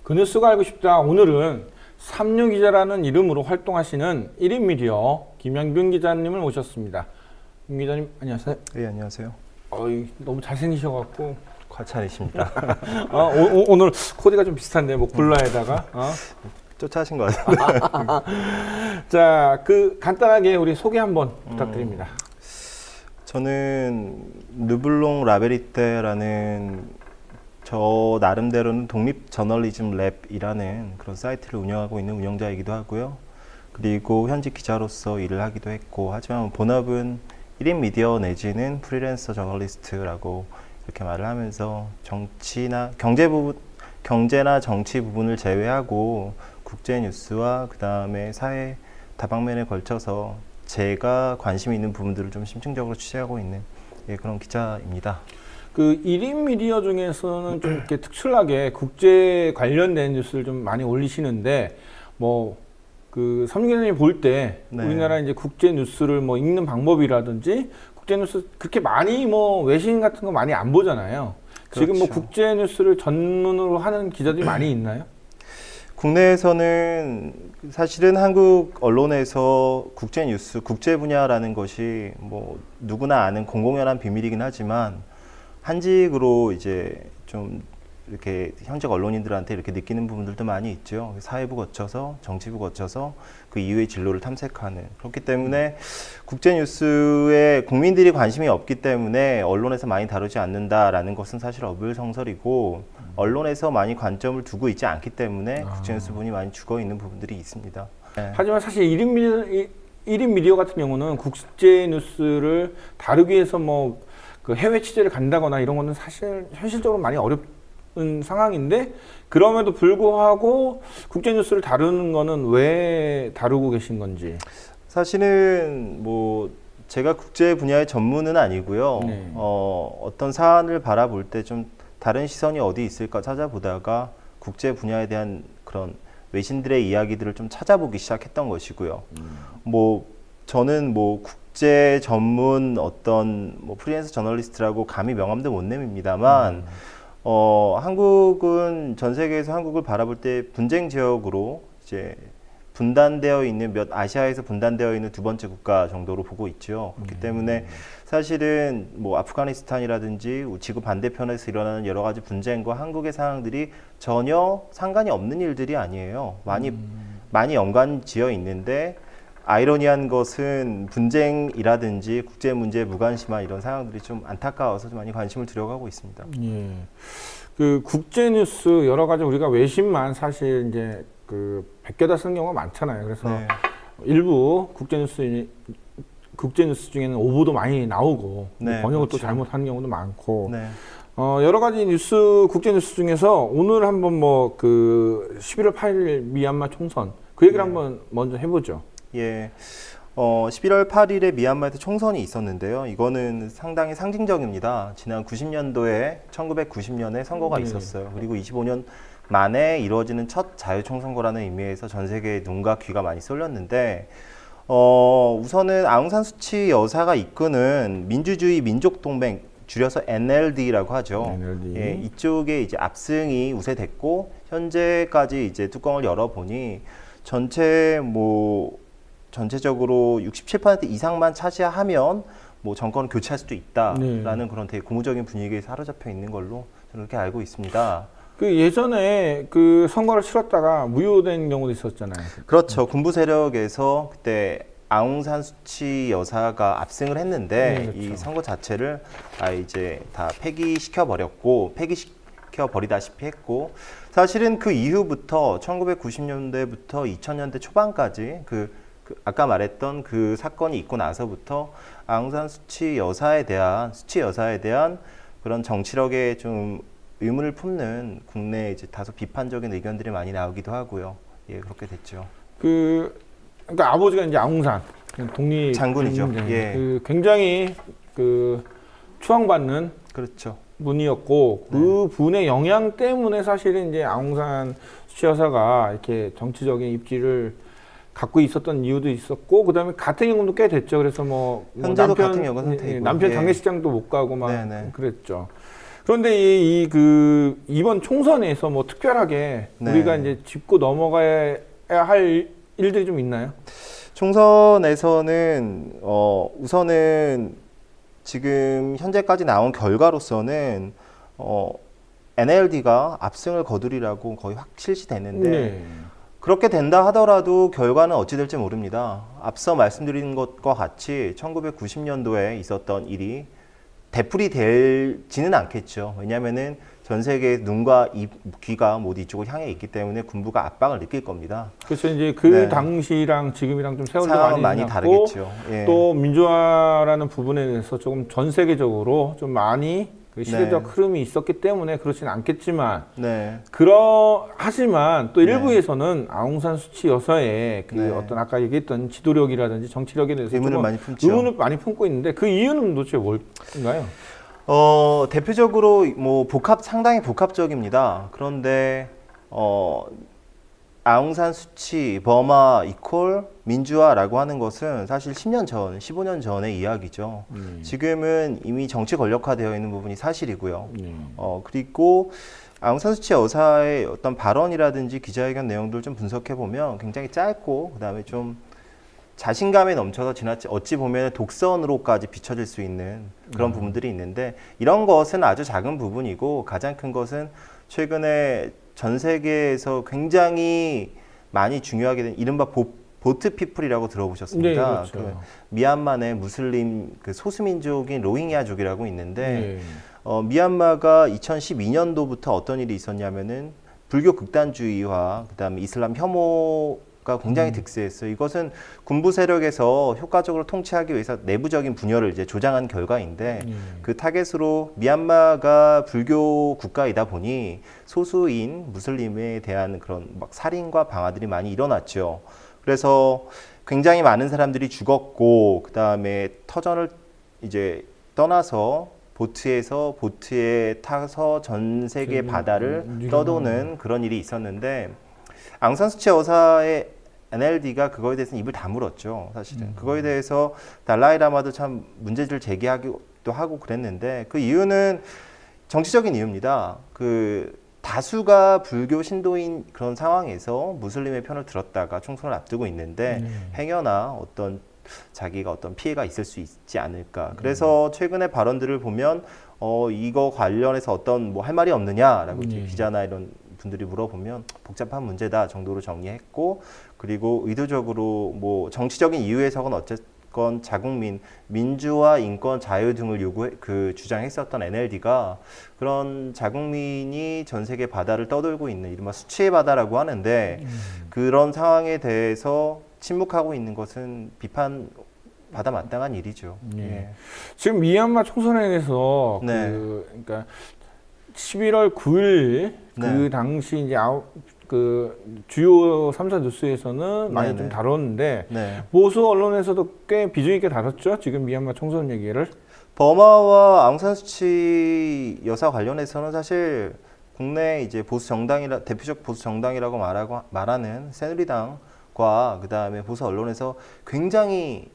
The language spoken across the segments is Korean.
그 뉴스가 알고 싶다. 오늘은 삼류 기자라는 이름으로 활동하시는 1인 미디어 김양균 기자님을 모셨습니다. 김 기자님 안녕하세요. 네, 안녕하세요. 너무 잘생기셔갖고 과찬이십니다. 오늘 코디가 좀 비슷한데 뭐 콜라에다가 쫓아하신 것 같아요. 자, 간단하게 우리 소개 한번 부탁드립니다. 저는 르블롱 라베리테라는 저 나름대로는 독립 저널리즘 랩이라는 그런 사이트를 운영하고 있는 운영자이기도 하고요. 그리고 현직 기자로서 일을 하기도 했고, 하지만 본업은 1인 미디어 내지는 프리랜서 저널리스트라고 이렇게 말을 하면서 정치나 경제나 정치 부분을 제외하고 국제 뉴스와 그 다음에 사회 다방면에 걸쳐서 제가 관심 있는 부분들을 좀 심층적으로 취재하고 있는 그런 기자입니다. 그 1인 미디어 중에서는 좀 이렇게 특출나게 국제 관련된 뉴스를 좀 많이 올리시는데, 삼류 기자님이 볼 때 우리나라 이제 국제 뉴스를 읽는 방법이라든지 국제 뉴스 그렇게 많이 외신 같은 거 많이 안 보잖아요. 그렇죠. 지금 국제 뉴스를 전문으로 하는 기자들이 많이 있나요? 국내에서는 사실은 한국 언론에서 국제 뉴스, 국제 분야라는 것이 누구나 아는 공공연한 비밀이긴 하지만 한직으로 이제 좀 이렇게 현직 언론인들한테 이렇게 느끼는 부분들도 많이 있죠. 사회부 거쳐서 정치부 거쳐서 그 이후의 진로를 탐색하는. 그렇기 때문에 국제 뉴스에 국민들이 관심이 없기 때문에 언론에서 많이 다루지 않는다라는 것은 사실 어불성설이고, 언론에서 많이 관점을 두고 있지 않기 때문에 국제 뉴스 부분이 많이 죽어 있는 부분들이 있습니다. 네. 하지만 사실 1인 미디어 같은 경우는 국제 뉴스를 다루기 위해서 그 해외 취재를 간다거나 이런 거는 사실 현실적으로 많이 어렵은 상황인데, 그럼에도 불구하고 국제 뉴스를 다루는 거는 왜 다루고 계신 건지. 사실은 제가 국제 분야의 전문은 아니고요. 네. 어떤 사안을 바라볼 때 좀 다른 시선이 어디 있을까 찾아보다가 국제 분야에 대한 그런 외신들의 이야기들을 좀 찾아보기 시작했던 것이고요. 저는 국제 전문 어떤 프리랜서 저널리스트라고 감히 명함도 못 내밉니다만, 한국은 전 세계에서 한국을 바라볼 때 분쟁 지역으로 이제 분단되어 있는 아시아에서 분단되어 있는 두 번째 국가 정도로 보고 있죠. 그렇기 때문에 사실은 아프가니스탄이라든지 지구 반대편에서 일어나는 여러 가지 분쟁과 한국의 상황들이 전혀 상관이 없는 일들이 아니에요. 많이 연관지어 있는데, 아이러니한 것은 분쟁이라든지 국제 문제에 무관심한 이런 상황들이 좀 안타까워서 좀 많이 관심을 들여가고 있습니다. 예. 그 국제 뉴스 여러 가지 우리가 외신만 사실 이제 베껴다 쓰는 경우가 많잖아요. 그래서 네. 일부 국제 뉴스 중에는 오보도 많이 나오고, 네, 번역을 또 잘못하는 경우도 많고, 네. 여러 가지 국제 뉴스 중에서 오늘 한번 11월 8일 미얀마 총선 그 얘기를 한번 먼저 해보죠. 예. 11월 8일에 미얀마에서 총선이 있었는데요. 이거는 상당히 상징적입니다. 지난 90년도에 1990년에 선거가 있었어요. 그리고 25년 만에 이루어지는 첫 자유총선거라는 의미에서 전 세계의 눈과 귀가 많이 쏠렸는데, 우선은 아웅산 수치 여사가 이끄는 민주주의 민족동맹, 줄여서 NLD라고 하죠. NLD. 예, 이쪽에 이제 압승이 우세됐고, 현재까지 이제 뚜껑을 열어보니 전체적으로 67% 이상만 차지하면 정권을 교체할 수도 있다라는 그런 되게 고무적인 분위기에 사로잡혀 있는 걸로 저는 그렇게 알고 있습니다. 예전에 선거를 치렀다가 무효된 경우도 있었잖아요. 그렇죠. 군부 세력에서 그때 아웅산 수치 여사가 압승을 했는데, 그렇죠. 이 선거 자체를 이제 다 폐기시켜 버리다시피 했고, 사실은 그 이후부터 1990년대부터 2000년대 초반까지 아까 말했던 그 사건이 있고 나서부터 아웅산 수치 여사에 대한 그런 정치력에 좀 의문을 품는 국내 이제 다소 비판적인 의견들이 많이 나오기도 하고요. 예, 그렇게 됐죠. 그러니까 아버지가 이제 아웅산 독립 장군이죠. 예. 굉장히 추앙받는, 그렇죠, 분이었고, 그 분의 영향 때문에 사실은 이제 아웅산 수치 여사가 이렇게 정치적인 입지를 갖고 있었던 이유도 있었고, 그다음에 가택연금도 꽤 됐죠. 그래서 현재도 가택연금 상태이고, 남편 장례식장도 못 가고 막 그랬죠. 그런데 이번 총선에서 뭐 특별하게 네. 우리가 이제 짚고 넘어가야 할 일들이 좀 있나요? 총선에서는 우선은 지금 현재까지 나온 결과로서는 NLD가 압승을 거두리라고 거의 확실시 됐는데 네. 그렇게 된다 하더라도 결과는 어찌 될지 모릅니다. 앞서 말씀드린 것과 같이 1990년도에 있었던 일이 되풀이 되지는 않겠죠. 왜냐하면은 전 세계 눈과 입, 귀가 모두 이쪽을 향해 있기 때문에 군부가 압박을 느낄 겁니다. 그래서 이제 그 네. 당시랑 지금이랑 좀 세월도 상황은 많이 많이 지났고 다르겠죠. 예. 또 민주화라는 부분에 대해서 조금 전 세계적으로 좀 많이 그 시대적 네. 흐름이 있었기 때문에 그렇지는 않겠지만 네. 하지만 또 네. 일부에서는 아웅산 수치 여사의 그 네. 어떤 아까 얘기했던 지도력이라든지 정치력에 대해서 의문을 조금 많이 품죠. 의문을 많이 품고 있는데 그 이유는 도대체 뭘까요? 대표적으로 뭐 상당히 복합적입니다. 그런데 아웅산 수치, 버마 이퀄 민주화라고 하는 것은 사실 10년 전, 15년 전의 이야기죠. 지금은 이미 정치 권력화되어 있는 부분이 사실이고요. 그리고 아웅산 수치 여사의 어떤 발언이라든지 기자회견 내용들 좀 분석해 보면 굉장히 짧고 그다음에 좀 자신감에 넘쳐서 지나치 어찌 보면 독선으로까지 비춰질 수 있는 그런 부분들이 있는데 이런 것은 아주 작은 부분이고 가장 큰 것은 최근에 전 세계에서 굉장히 많이 중요하게 된 이른바 보트 피플이라고 들어보셨습니까? 네, 그렇죠. 그 미얀마의 무슬림 그 소수민족인 로힝야족이라고 있는데 미얀마가 2012년도부터 어떤 일이 있었냐면은 불교 극단주의와 그다음에 이슬람 혐오가 굉장히 득세했어요. 이것은 군부 세력에서 효과적으로 통치하기 위해서 내부적인 분열을 이제 조장한 결과인데 그 타겟으로 미얀마가 불교 국가이다 보니 소수인 무슬림에 대한 그런 막 살인과 방화들이 많이 일어났죠. 그래서 굉장히 많은 사람들이 죽었고 그다음에 터전을 이제 떠나서 보트에 타서 전 세계 바다를 떠도는 그런 일이 있었는데 앙산 수치 여사의 NLD가 그거에 대해서는 입을 다물었죠. 사실은 그거에 대해서 달라이 라마도 참 문제를 제기하기도 하고 그랬는데 그 이유는 정치적인 이유입니다. 그 다수가 불교 신도인 그런 상황에서 무슬림의 편을 들었다가 총선을 앞두고 있는데 행여나 어떤 자기가 어떤 피해가 있을 수 있지 않을까. 그래서 최근의 발언들을 보면 이거 관련해서 어떤 뭐 할 말이 없느냐라고 기자나 이런 분들이 물어보면 복잡한 문제다 정도로 정리했고 그리고 의도적으로 뭐 정치적인 이유에서건 어쨌건 자국민 민주화 인권 자유 등을 주장했었던 NLD가 그런 자국민이 전 세계 바다를 떠돌고 있는 이른바 수치의 바다라고 하는데 그런 상황에 대해서 침묵하고 있는 것은 비판받아 마땅한 일이죠. 예. 지금 미얀마 총선에 대해서 네. 그러니까 11월 9일 그 네. 당시 이제 그 주요 3사 뉴스에서는 많이 네네. 좀 다뤘는데 네. 보수 언론에서도 꽤 비중 있게 다뤘죠. 지금 미얀마 총선 얘기를. 버마와 앙산 수치 여사 관련해서는 사실 국내 이제 보수 정당이라 대표적 보수 정당이라고 말하는 새누리당과 그다음에 보수 언론에서 굉장히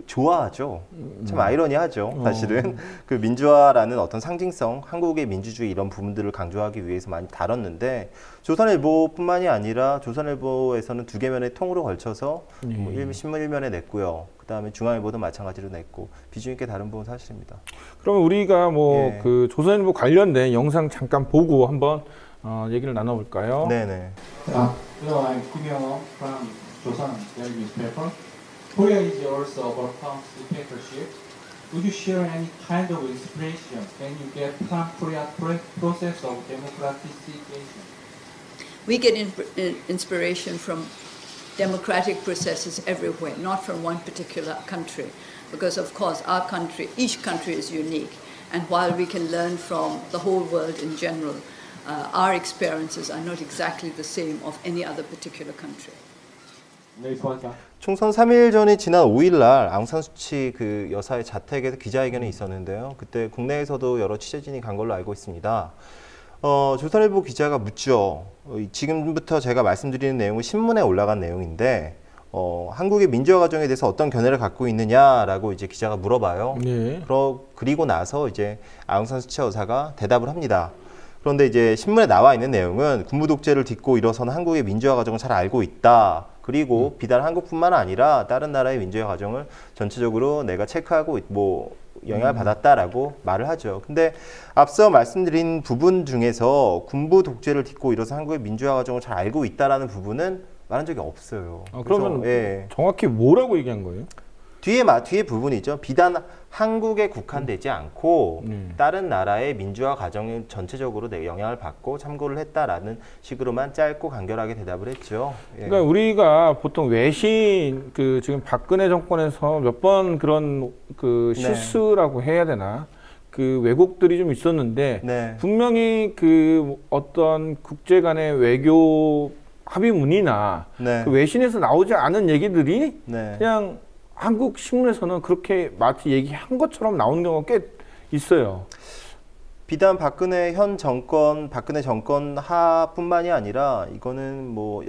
좋아하죠. 참 아이러니하죠. 사실은 그 민주화라는 어떤 상징성, 한국의 민주주의 이런 부분들을 강조하기 위해서 많이 다뤘는데 조선일보뿐만이 아니라 조선일보에서는 2개면의 통으로 걸쳐서 신문 1면에 냈고요. 그다음에 중앙일보도 마찬가지로 냈고 비중 있게 다른 부분 사실입니다. 그러면 우리가 뭐 예. 그 조선일보 관련된 영상 잠깐 보고 한번 얘기를 나눠볼까요? 네네. Hello, I'm Kim Young from Joseon Daily Newspaper. Korea is also overcome dictatorship. Would you share any kind of inspiration when you get from Korea process of democratization? We get inspiration from democratic processes everywhere, not from one particular country. Because of course our country, each country is unique. And while we can learn from the whole world in general, our experiences are not exactly the same of any other particular country. 총선 3일 전이 지난 5일 날 앙산 수치 그 여사의 자택에서 기자회견이 있었는데요. 그때 국내에서도 여러 취재진이 간 걸로 알고 있습니다. 조선일보 기자가 묻죠. 지금부터 제가 말씀드리는 내용은 신문에 올라간 내용인데 한국의 민주화 과정에 대해서 어떤 견해를 갖고 있느냐라고 이제 기자가 물어봐요. 네. 그리고 나서 이제 아웅산 수치 여사가 대답을 합니다. 그런데 이제 신문에 나와 있는 내용은 군부 독재를 딛고 일어선 한국의 민주화 과정을 잘 알고 있다. 그리고 비단 한국뿐만 아니라 다른 나라의 민주화 과정을 전체적으로 내가 체크하고 뭐 영향을 받았다라고 말을 하죠. 근데 앞서 말씀드린 부분 중에서 군부 독재를 딛고 일어선 한국의 민주화 과정을 잘 알고 있다라는 부분은 말한 적이 없어요. 그러면 예. 정확히 뭐라고 얘기한 거예요? 뒤에 부분이죠. 비단 한국에 국한되지 않고 다른 나라의 민주화 과정을 전체적으로 내 영향을 받고 참고를 했다라는 식으로만 짧고 간결하게 대답을 했죠. 예. 그러니까 우리가 보통 외신 지금 박근혜 정권에서 몇 번 그런 실수라고 해야 되나? 왜곡들이 좀 있었는데 네. 분명히 어떤 국제 간의 외교 합의문이나 네. 외신에서 나오지 않은 얘기들이 네. 그냥 한국 신문에서는 그렇게 마치 얘기한 것처럼 나오는 경우가 꽤 있어요. 비단 박근혜 정권 하뿐만이 아니라 이거는 뭐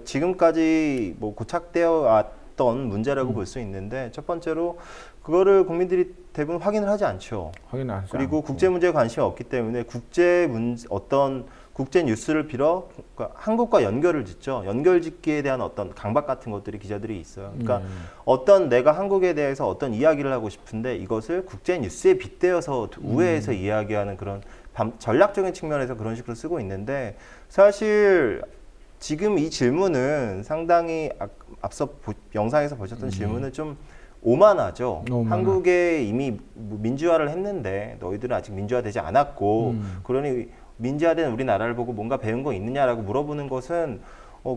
지금까지 뭐 고착되어 왔던 문제라고 볼 수 있는데, 첫 번째로 그거를 국민들이 대부분 확인을 하지 않죠. 그리고 국제 문제에 관심이 없기 때문에 국제 뉴스를 빌어 한국과 연결을 짓죠. 연결짓기에 대한 어떤 강박 같은 것들이 기자들이 있어요. 그러니까 내가 한국에 대해서 어떤 이야기를 하고 싶은데 이것을 국제 뉴스에 빗대어서 우회해서 이야기하는 그런 전략적인 측면에서 그런 식으로 쓰고 있는데, 사실 지금 이 질문은 상당히 앞서 영상에서 보셨던 질문은 좀 오만하죠. 한국에 이미 민주화를 했는데 너희들은 아직 민주화되지 않았고 그러니 민주화된 우리나라를 보고 뭔가 배운 거 있느냐라고 물어보는 것은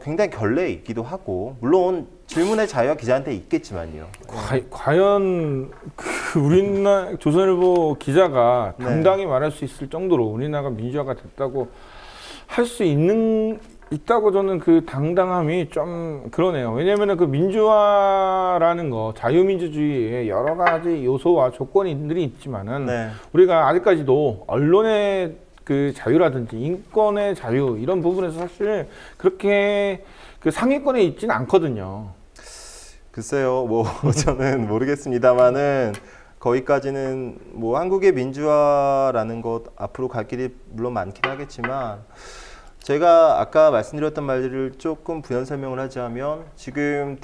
굉장히 결례에 있기도 하고, 물론 질문의 자유가 기자한테 있겠지만요. 과연 우리나라 조선일보 기자가 네. 당당히 말할 수 있을 정도로 우리나라가 민주화가 됐다고 할 수 있다고 저는 당당함이 좀 그러네요. 왜냐하면 민주화라는 거, 자유민주주의에 여러 가지 요소와 조건들이 있지만은 네. 우리가 아직까지도 언론의 자유라든지 인권의 자유 이런 부분에서 사실 그렇게 상위권에 있지는 않거든요. 글쎄요, 뭐 저는 모르겠습니다만은 거기까지는 뭐 한국의 민주화라는 것 앞으로 갈 길이 물론 많긴 하겠지만, 제가 아까 말씀드렸던 말들을 조금 부연 설명을 하자면, 지금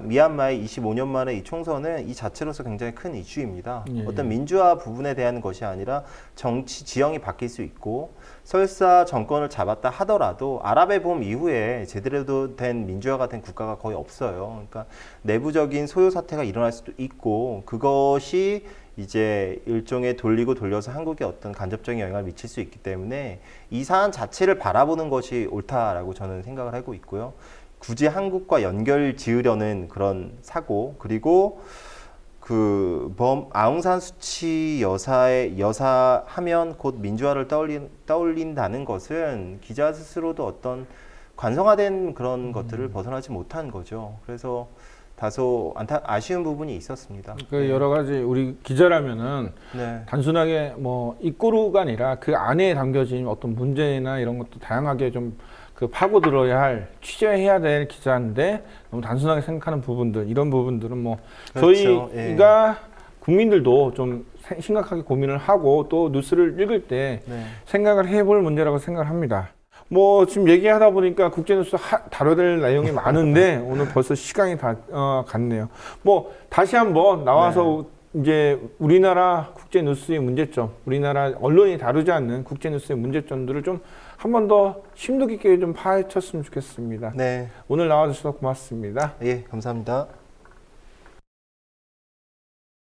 미얀마의 25년 만에 이 총선은 이 자체로서 굉장히 큰 이슈입니다. 예. 어떤 민주화 부분에 대한 것이 아니라 정치 지형이 바뀔 수 있고, 설사 정권을 잡았다 하더라도 아랍의 봄 이후에 제대로 된 민주화가 된 국가가 거의 없어요. 그러니까 내부적인 소요 사태가 일어날 수도 있고, 그것이 이제 일종의 돌리고 돌려서 한국에 어떤 간접적인 영향을 미칠 수 있기 때문에 이 사안 자체를 바라보는 것이 옳다라고 저는 생각을 하고 있고요. 굳이 한국과 연결 지으려는 그런 사고, 그리고 아웅산 수치 여사 하면 곧 민주화를 떠올린다는 것은 기자 스스로도 어떤 관성화된 그런 것들을 벗어나지 못한 거죠. 그래서 다소 아쉬운 부분이 있었습니다. 여러 가지 우리 기자라면은 네. 단순하게 뭐 입고루가 아니라 그 안에 담겨진 어떤 문제나 이런 것도 다양하게 좀 파고 들어야 취재해야 될 기자인데 너무 단순하게 생각하는 부분들, 이런 부분들은 뭐 그렇죠. 저희가 국민들도 좀 심각하게 고민을 하고 또 뉴스를 읽을 때 생각을 해볼 문제라고 생각을 합니다. 뭐 지금 얘기하다 보니까 국제뉴스 다뤄야 될 내용이 많은데 오늘 벌써 시간이 다 갔네요. 뭐 다시 한번 나와서 이제 우리나라 국제뉴스의 문제점, 우리나라 언론이 다루지 않는 국제뉴스의 문제점들을 좀 한 번 더 심도 깊게 좀 파헤쳤으면 좋겠습니다. 네. 오늘 나와주셔서 고맙습니다. 예, 감사합니다.